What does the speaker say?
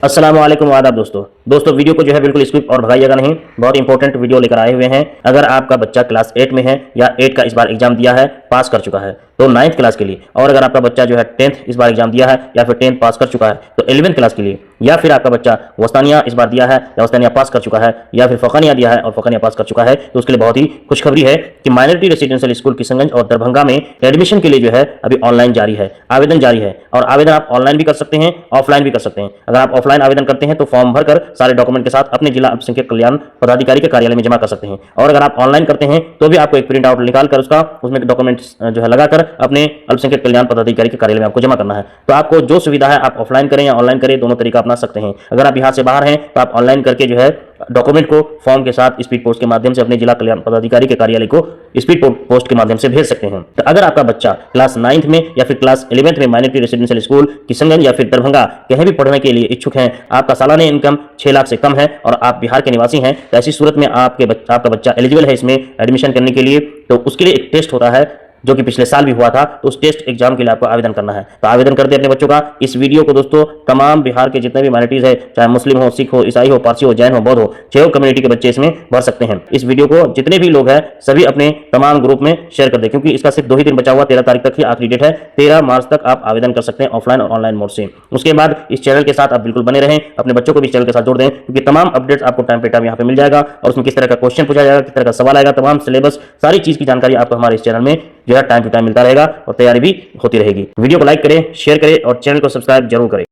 अस्सलाम वालेकुम आदाब दोस्तों वीडियो को जो है बिल्कुल स्किप और भगाइएगा नहीं। बहुत इंपॉर्टेंट वीडियो लेकर आए हुए हैं। अगर आपका बच्चा क्लास 8 में है या 8 का इस बार एग्जाम दिया है, पास कर चुका है, तो 9th क्लास के लिए, और अगर आपका बच्चा जो है 10th इस बार एग्जाम दिया है या फिर 10th पास कर चुका है तो 11th क्लास के लिए, या फिर आपका बच्चा वस्तानिया इस बार दिया है या वस्तानिया पास कर चुका है या फिर फ़कानिया दिया है और फ़कानिया पास कर चुका है, तो उसके लिए बहुत ही खुशखबरी है कि माइनॉरिटी रेसिडेंशियल स्कूल किशनगंज और दरभंगा में एडमिशन के लिए जो है अभी ऑनलाइन जारी है, आवेदन जारी है। और आवेदन आप ऑनलाइन भी कर सकते हैं, ऑफलाइन भी कर सकते हैं। अगर आप ऑफलाइन आवेदन करते हैं तो फॉर्म भरकर सारे डॉक्यूमेंट के साथ अपने जिला अल्पसंख्यक कल्याण पदाधिकारी के कार्यालय में जमा कर सकते हैं। और अगर आप ऑनलाइन करते हैं तो भी आपको एक प्रिंट आउट निकाल कर उसमें डॉक्यूमेंट्स जो है लगाकर अपने अल्पसंख्यक कल्याण पदाधिकारी के कार्यालय में आपको जमा करना है। तो आपको जो सुविधा है आप ऑफलाइन करें या ऑनलाइन करें, दोनों तरीका अपना सकते हैं। अगर आप बिहार से बाहर हैं तो आप ऑनलाइन करके जो है डॉक्यूमेंट को फॉर्म के साथ स्पीड पोस्ट के माध्यम से अपने जिला कल्याण पदाधिकारी के कार्यालय को स्पीड पोस्ट के माध्यम से भेज सकते हैं। तो अगर आपका बच्चा क्लास 9th में या फिर क्लास 11th में माइनॉरिटी रेसिडेंशियल स्कूल किशनगंज या फिर दरभंगा कहीं भी पढ़ने के लिए इच्छुक हैं, आपका सालाना इनकम 6 लाख से कम है और आप बिहार के निवासी हैं, तो ऐसी सूरत में आपका बच्चा एलिजिबल है इसमें एडमिशन करने के लिए। तो उसके लिए एक टेस्ट होता है जो कि पिछले साल भी हुआ था, तो उस टेस्ट एग्जाम के लिए आपको आवेदन करना है। तो आवेदन कर दे अपने बच्चों का। इस वीडियो को दोस्तों तमाम बिहार के जितने भी माइनॉरिटीज है, चाहे मुस्लिम हो, सिख हो, ईसाई हो, पारसी हो, जैन हो, बौद्ध हो, 6 कम्युनिटी के बच्चे इसमें भर सकते हैं। इस वीडियो को जितने भी लोग हैं सभी अपने तमाम ग्रुप में शेयर कर दे, क्योंकि इसका सिर्फ 2 ही दिन बचा हुआ, 13 तारीख तक ही आखिरी डेट है। 13 मार्च तक आप आवेदन कर सकते हैं ऑफलाइन और ऑनलाइन मोड से। उसके बाद इस चैनल के साथ आप बिल्कुल बने रहें, अपने बच्चों को भी इस चैनल के साथ जोड़ दें, क्योंकि तमाम अपडेट्स आपको टाइम पे टाइम यहाँ पे मिल जाएगा और उसमें किस तरह का क्वेश्चन पूछा जाएगा, किस तरह का सवाल आएगा, तमाम सिलेबस, सारी चीज की जानकारी आपको हमारे इस चैनल में जो है टाइम टू टाइम मिलता रहेगा और तैयारी भी होती रहेगी। वीडियो को लाइक करें, शेयर करें और चैनल को सब्सक्राइब जरूर करें।